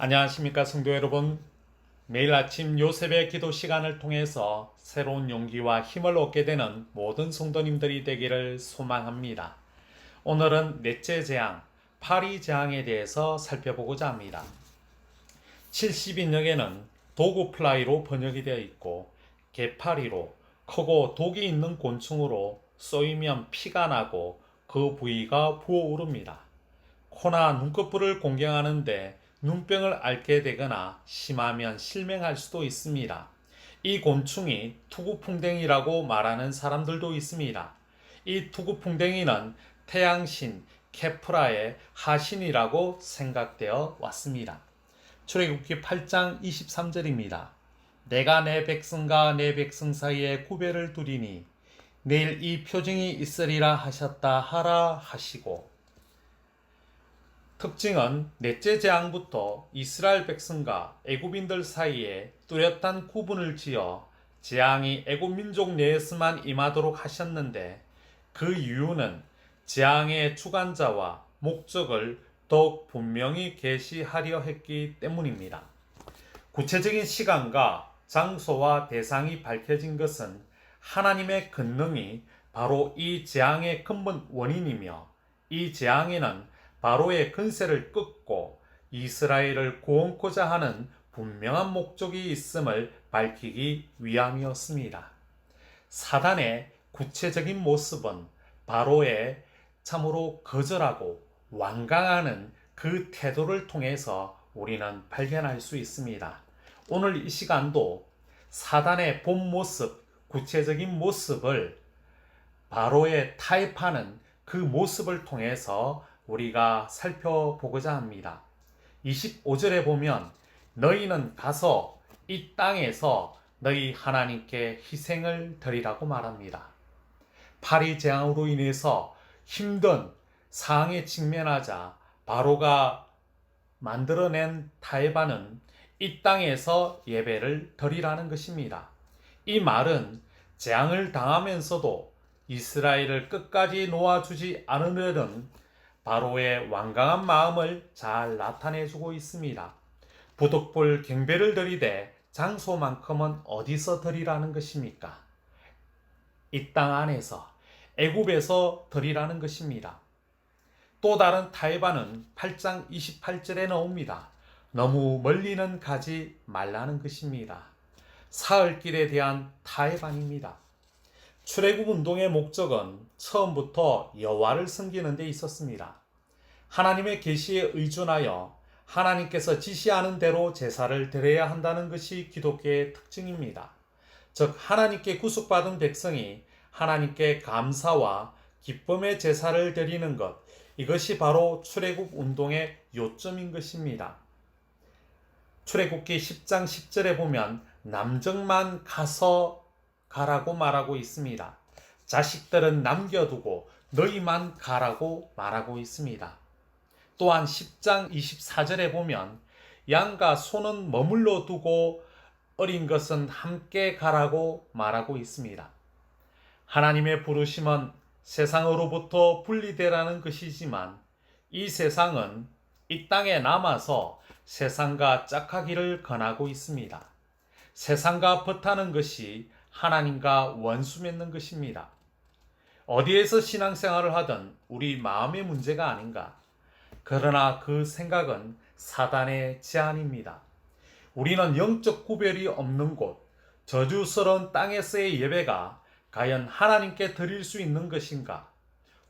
안녕하십니까 성도 여러분. 매일 아침 요셉의 기도 시간을 통해서 새로운 용기와 힘을 얻게 되는 모든 성도님들이 되기를 소망합니다. 오늘은 넷째 재앙, 파리 재앙에 대해서 살펴보고자 합니다. 70인역에는 도구 플라이로 번역이 되어 있고 개파리로 크고 독이 있는 곤충으로 쏘이면 피가 나고 그 부위가 부어오릅니다. 코나 눈꺼풀을 공경하는데 눈병을 앓게 되거나 심하면 실명할 수도 있습니다. 이 곤충이 투구풍뎅이라고 말하는 사람들도 있습니다. 이 투구풍뎅이는 태양신 케프라의 하신이라고 생각되어 왔습니다. 출애굽기 8장 23절입니다. 내가 내 백성과 내 백성 사이에 구별을 두리니 내일 이 표징이 있으리라 하셨다 하라 하시고, 특징은 넷째 재앙부터 이스라엘 백성과 애굽인들 사이에 뚜렷한 구분을 지어 재앙이 애굽 민족 내에서만 임하도록 하셨는데, 그 이유는 재앙의 주관자와 목적을 더욱 분명히 계시하려 했기 때문입니다. 구체적인 시간과 장소와 대상이 밝혀진 것은 하나님의 권능이 바로 이 재앙의 근본 원인이며, 이 재앙에는 바로의 권세를 끊고 이스라엘을 구원코자 하는 분명한 목적이 있음을 밝히기 위함이었습니다. 사단의 구체적인 모습은 바로의 참으로 거절하고 완강하는 그 태도를 통해서 우리는 발견할 수 있습니다. 오늘 이 시간도 사단의 본 모습, 구체적인 모습을 바로의 타협하는 그 모습을 통해서 우리가 살펴보고자 합니다. 25절에 보면 너희는 가서 이 땅에서 너희 하나님께 희생을 드리라고 말합니다. 파리 재앙으로 인해서 힘든 상황에 직면하자 바로가 만들어낸 타협안은 이 땅에서 예배를 드리라는 것입니다. 이 말은 재앙을 당하면서도 이스라엘을 끝까지 놓아주지 않으려는 바로의 완강한 마음을 잘 나타내주고 있습니다. 부득불 경배를 드리되 장소만큼은 어디서 드리라는 것입니까? 이 땅 안에서, 애굽에서 드리라는 것입니다. 또 다른 타협안은 8장 28절에 나옵니다. 너무 멀리는 가지 말라는 것입니다. 사흘길에 대한 타협안입니다. 출애굽 운동의 목적은 처음부터 여호와를 섬기는 데 있었습니다. 하나님의 계시에 의존하여 하나님께서 지시하는 대로 제사를 드려야 한다는 것이 기독교의 특징입니다. 즉 하나님께 구속받은 백성이 하나님께 감사와 기쁨의 제사를 드리는 것, 이것이 바로 출애굽 운동의 요점인 것입니다. 출애굽기 10장 10절에 보면 남정만 가라고 말하고 있습니다. 자식들은 남겨두고 너희만 가라고 말하고 있습니다. 또한 10장 24절에 보면 양과 소는 머물러 두고 어린 것은 함께 가라고 말하고 있습니다. 하나님의 부르심은 세상으로부터 분리되라는 것이지만 이 세상은 이 땅에 남아서 세상과 짝하기를 권하고 있습니다. 세상과 벗하는 것이 하나님과 원수 맺는 것입니다. 어디에서 신앙생활을 하든 우리 마음의 문제가 아닌가. 그러나 그 생각은 사단의 제안입니다. 우리는 영적 구별이 없는 곳, 저주스러운 땅에서의 예배가 과연 하나님께 드릴 수 있는 것인가?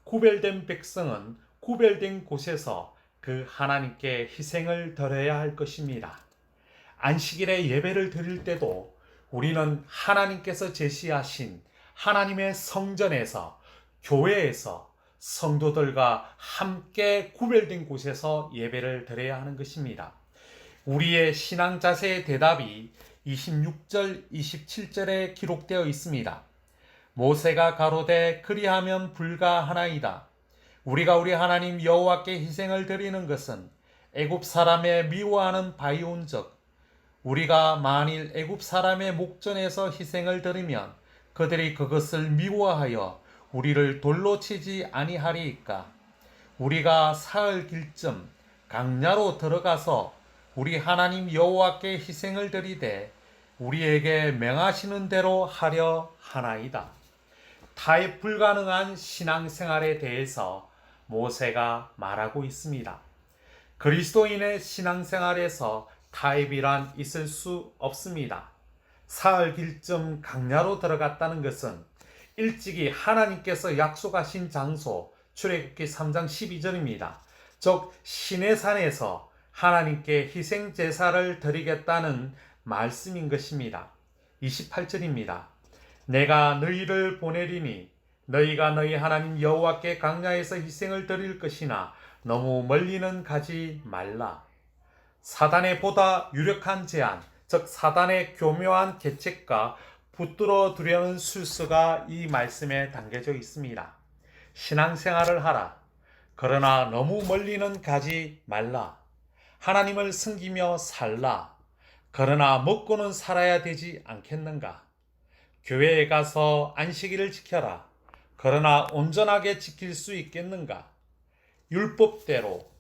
구별된 백성은 구별된 곳에서 그 하나님께 희생을 드려야 할 것입니다. 안식일에 예배를 드릴 때도 우리는 하나님께서 제시하신 하나님의 성전에서, 교회에서 성도들과 함께 구별된 곳에서 예배를 드려야 하는 것입니다. 우리의 신앙 자세의 대답이 26절, 27절에 기록되어 있습니다. 모세가 가로되 그리하면 불가하나이다. 우리가 우리 하나님 여호와께 희생을 드리는 것은 애굽 사람의 미워하는 바이온적, 우리가 만일 애굽 사람의 목전에서 희생을 드리면 그들이 그것을 미워하여 우리를 돌로 치지 아니하리이까. 우리가 사흘 길쯤 강야로 들어가서 우리 하나님 여호와께 희생을 드리되 우리에게 명하시는 대로 하려 하나이다. 타협 불가능한 신앙생활에 대해서 모세가 말하고 있습니다. 그리스도인의 신앙생활에서 타협이란 있을 수 없습니다. 사흘 길쯤 강야로 들어갔다는 것은 일찍이 하나님께서 약속하신 장소 출애굽기 3장 12절입니다. 즉 시내산에서 하나님께 희생 제사를 드리겠다는 말씀인 것입니다. 28절입니다. 내가 너희를 보내리니 너희가 너희 하나님 여호와께 광야에서 희생을 드릴 것이나 너무 멀리는 가지 말라. 사단의 보다 유력한 제안, 즉 사단의 교묘한 계책과 붙들어 두려는 술수가 이 말씀에 담겨져 있습니다. 신앙생활을 하라. 그러나 너무 멀리는 가지 말라. 하나님을 섬기며 살라. 그러나 먹고는 살아야 되지 않겠는가? 교회에 가서 안식일을 지켜라. 그러나 온전하게 지킬 수 있겠는가? 율법대로,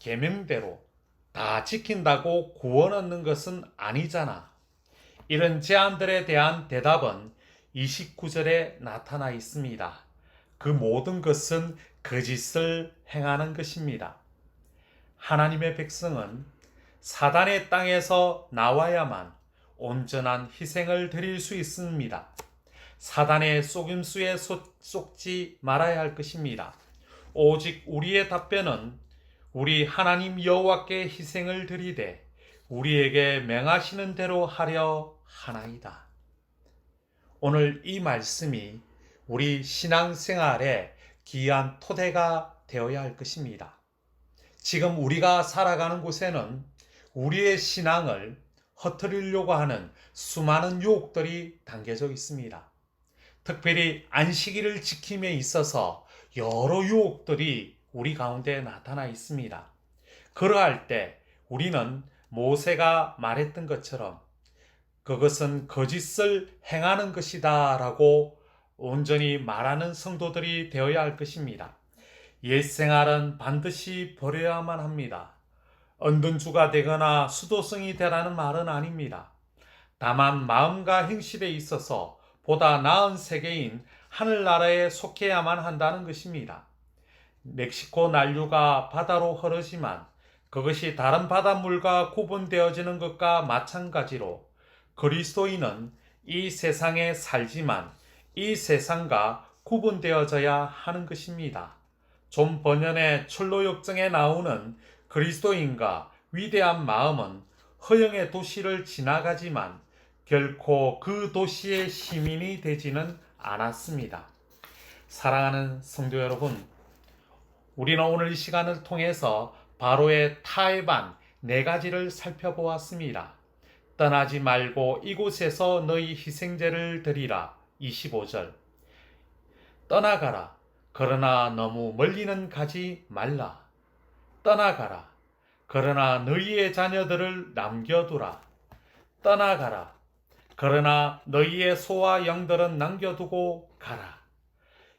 계명대로 다 지킨다고 구원 얻는 것은 아니잖아. 이런 제안들에 대한 대답은 29절에 나타나 있습니다. 그 모든 것은 거짓을 행하는 것입니다. 하나님의 백성은 사단의 땅에서 나와야만 온전한 희생을 드릴 수 있습니다. 사단의 속임수에 속지 말아야 할 것입니다. 오직 우리의 답변은 우리 하나님 여호와께 희생을 드리되 우리에게 명하시는 대로 하려 하나이다. 오늘 이 말씀이 우리 신앙생활의 귀한 토대가 되어야 할 것입니다. 지금 우리가 살아가는 곳에는 우리의 신앙을 허트리려고 하는 수많은 유혹들이 담겨져 있습니다. 특별히 안식일을 지킴에 있어서 여러 유혹들이 우리 가운데 나타나 있습니다. 그러할 때 우리는 모세가 말했던 것처럼 그것은 거짓을 행하는 것이다 라고 온전히 말하는 성도들이 되어야 할 것입니다. 옛생활은 반드시 버려야만 합니다. 은둔주가 되거나 수도승이 되라는 말은 아닙니다. 다만 마음과 행실에 있어서 보다 나은 세계인 하늘나라에 속해야만 한다는 것입니다. 멕시코 난류가 바다로 흐르지만 그것이 다른 바닷물과 구분되어지는 것과 마찬가지로 그리스도인은 이 세상에 살지만 이 세상과 구분되어져야 하는 것입니다. 존 버년의 철로역정에 나오는 그리스도인과 위대한 마음은 허영의 도시를 지나가지만 결코 그 도시의 시민이 되지는 않았습니다. 사랑하는 성도 여러분, 우리는 오늘 이 시간을 통해서 바로의 타협안 4가지를 살펴보았습니다. 떠나지 말고 이곳에서 너희 희생제를 드리라 25절. 떠나가라. 그러나 너무 멀리는 가지 말라. 떠나가라. 그러나 너희의 자녀들을 남겨두라. 떠나가라. 그러나 너희의 소와 양들은 남겨두고 가라.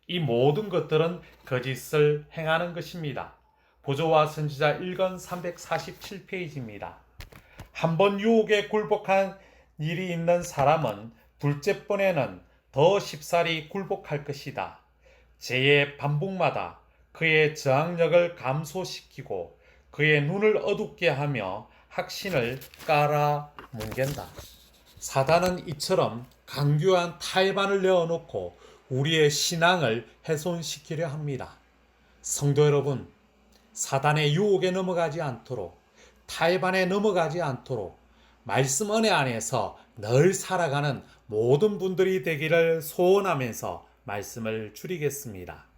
이 모든 것들은 거짓을 행하는 것입니다. 보조와 선지자 1권 347페이지입니다. 한번 유혹에 굴복한 일이 있는 사람은 둘째 번에는 더 쉽사리 굴복할 것이다. 죄의 반복마다 그의 저항력을 감소시키고 그의 눈을 어둡게 하며 확신을 깔아뭉갠다. 사단은 이처럼 강교한 타협안을 내어놓고 우리의 신앙을 훼손시키려 합니다. 성도 여러분, 사단의 유혹에 넘어가지 않도록, 타협안에 넘어가지 않도록 말씀 은혜 안에서 늘 살아가는 모든 분들이 되기를 소원하면서 말씀을 줄이겠습니다.